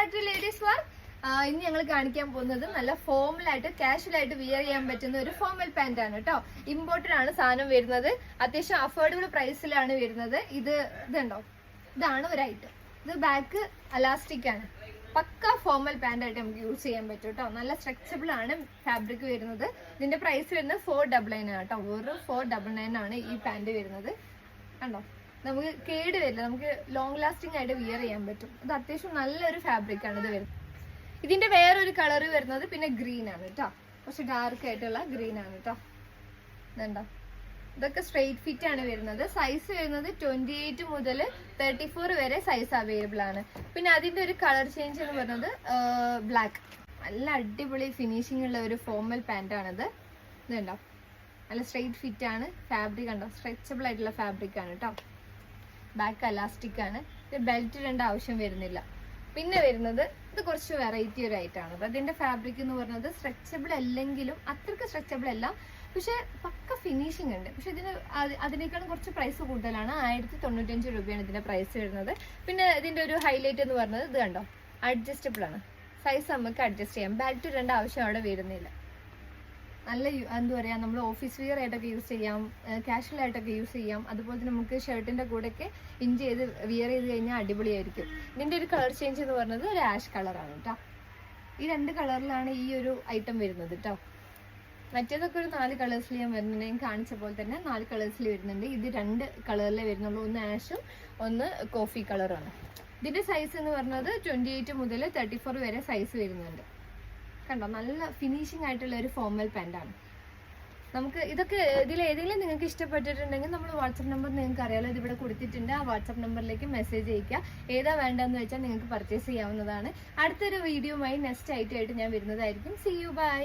Back to ladies work. ഇന്ന് ഞങ്ങൾ കാണിക്കാൻ പോകുന്നത് നല്ല ഫോമലായിട്ട് കാഷ്വൽ ആയിട്ട് വിയർ ചെയ്യാൻ പറ്റുന്ന ഒരു ഫോമൽ പാന്റ് ആണ് കേട്ടോ. ഇമ്പോർട്ടഡ് ആണ് സാധനം വരുന്നത്. അത്യാവശ്യം അഫോർഡബിൾ പ്രൈസിലാണ് വരുന്നത്. ഇതുണ്ടോ, ഇതാണ് ഒരു ഐറ്റം. ഇത് ബാക്ക് അലാസ്റ്റിക് ആണ്. പക്ക ഫോമൽ പാന്റ് ആയിട്ട് നമുക്ക് യൂസ് ചെയ്യാൻ പറ്റും കേട്ടോ. നല്ല സ്ട്രെച്ചബിൾ ആണ് ഫാബ്രിക് വരുന്നത്. ഇതിന്റെ പ്രൈസ് വരുന്നത് 499 ആണ് കേട്ടോ. വെറും 499 ആണ് ഈ പാന്റ് വരുന്നത്. കണ്ടോ, നമുക്ക് കേട് വരില്ല, നമുക്ക് ലോങ് ലാസ്റ്റിംഗ് ആയിട്ട് വിയർ ചെയ്യാൻ പറ്റും. ഇത് അത്യാവശ്യം നല്ലൊരു ഫാബ്രിക് ആണ് ഇത് വരുന്നത്. ഇതിന്റെ വേറൊരു കളർ വരുന്നത് പിന്നെ ഗ്രീൻ ആണ് കേട്ടോ. കുറച്ച് ഡാർക്ക് ആയിട്ടുള്ള ഗ്രീൻ ആണ് കേട്ടോ. ഇതുണ്ടോ, ഇതൊക്കെ സ്ട്രെയിറ്റ് ഫിറ്റ് ആണ് വരുന്നത്. സൈസ് വരുന്നത് 28 മുതൽ 34 വരെ സൈസ് അവൈലബിൾ ആണ്. പിന്നെ അതിന്റെ ഒരു കളർ ചേഞ്ച് എന്ന് പറയുന്നത് ബ്ലാക്ക്. നല്ല അടിപൊളി ഫിനിഷിംഗ് ഉള്ള ഒരു ഫോമൽ പാന്റ് ആണിത്. ഇതുണ്ടോ, നല്ല സ്ട്രെയിറ്റ് ഫിറ്റ് ആണ്. ഫാബ്രിക് കണ്ടോ, സ്ട്രെച്ചബിൾ ആയിട്ടുള്ള ഫാബ്രിക് ആണ് കേട്ടോ. ബാക്ക് അലാസ്റ്റിക് ആണ്. ഇത് ബെൽറ്റ് ഇടേണ്ട ആവശ്യം വരുന്നില്ല. പിന്നെ വരുന്നത് ഇത് കുറച്ച് വെറൈറ്റി ഒരു ഐറ്റാണ്. അതിന്റെ ഫാബ്രിക് എന്ന് പറയുന്നത് സ്ട്രെച്ചബിൾ അല്ലെങ്കിലും അത്രയ്ക്ക് സ്ട്രെച്ചബിൾ അല്ല, പക്ഷെ പക്ക ഫിനിഷിംഗ് ഉണ്ട്. പക്ഷെ ഇതിന് അതിനേക്കാളും കുറച്ച് പ്രൈസ് കൂടുതലാണ്. 1095 രൂപയാണ് ഇതിന്റെ പ്രൈസ് വരുന്നത്. പിന്നെ ഇതിന്റെ ഒരു ഹൈലൈറ്റ് എന്ന് പറയുന്നത് ഇത് കണ്ടോ, അഡ്ജസ്റ്റബിൾ ആണ്. സൈസ് നമുക്ക് അഡ്ജസ്റ്റ് ചെയ്യാം. ബെൽറ്റ് ഇടേണ്ട ആവശ്യം അവിടെ വരുന്നില്ല. നല്ല എന്താ പറയുക, നമ്മൾ ഓഫീസ് വെയർ ആയിട്ടൊക്കെ യൂസ് ചെയ്യാം, കാഷ്വൽ ആയിട്ടൊക്കെ യൂസ് ചെയ്യാം. അതുപോലെ തന്നെ നമുക്ക് ഷർട്ടിന്റെ കൂടെയൊക്കെ ഇഞ്ച് ചെയ്ത് വിയർ ചെയ്ത് കഴിഞ്ഞാൽ അടിപൊളിയായിരിക്കും. ഇതിന്റെ ഒരു കളർ ചേഞ്ച് എന്ന് പറയുന്നത് ഒരു ആഷ് കളറാണ് കേട്ടോ. ഈ 2 കളറിലാണ് ഈ ഒരു ഐറ്റം വരുന്നത് കേട്ടോ. മറ്റേതൊക്കെ ഒരു 4 കളേഴ്സിൽ ഞാൻ വരുന്നുണ്ട്. ഞാൻ കാണിച്ച പോലെ തന്നെ 4 കളേഴ്സിൽ വരുന്നുണ്ട്. ഇത് 2 കളറിലേ വരുന്നുള്ളൂ. ഒന്ന് ആഷും ഒന്ന് കോഫി കളറാണ്. ഇതിന്റെ സൈസ് എന്ന് പറയുന്നത് 28 മുതൽ 34 വരെ സൈസ് വരുന്നുണ്ട്. കണ്ടോ, നല്ല ഫിനിഷിംഗ് ആയിട്ടുള്ള ഒരു ഫോമൽ പാന്റ് ആണ്. നമുക്ക് ഇതൊക്കെ ഇതിൽ ഏതെങ്കിലും നിങ്ങൾക്ക് ഇഷ്ടപ്പെട്ടിട്ടുണ്ടെങ്കിൽ നമ്മൾ വാട്സപ്പ് നമ്പർ നിങ്ങൾക്ക് അറിയാലോ, ഇതിവിടെ കൊടുത്തിട്ടുണ്ട്. ആ വാട്സപ്പ് നമ്പറിലേക്ക് മെസ്സേജ് അയക്കുക. ഏതാ വേണ്ടതെന്ന് വെച്ചാൽ നിങ്ങൾക്ക് പർച്ചേസ് ചെയ്യാവുന്നതാണ്. അടുത്തൊരു വീഡിയോയുമായി നെക്സ്റ്റ് ആയിട്ട് ഞാൻ വരുന്നതായിരിക്കും. See you, by.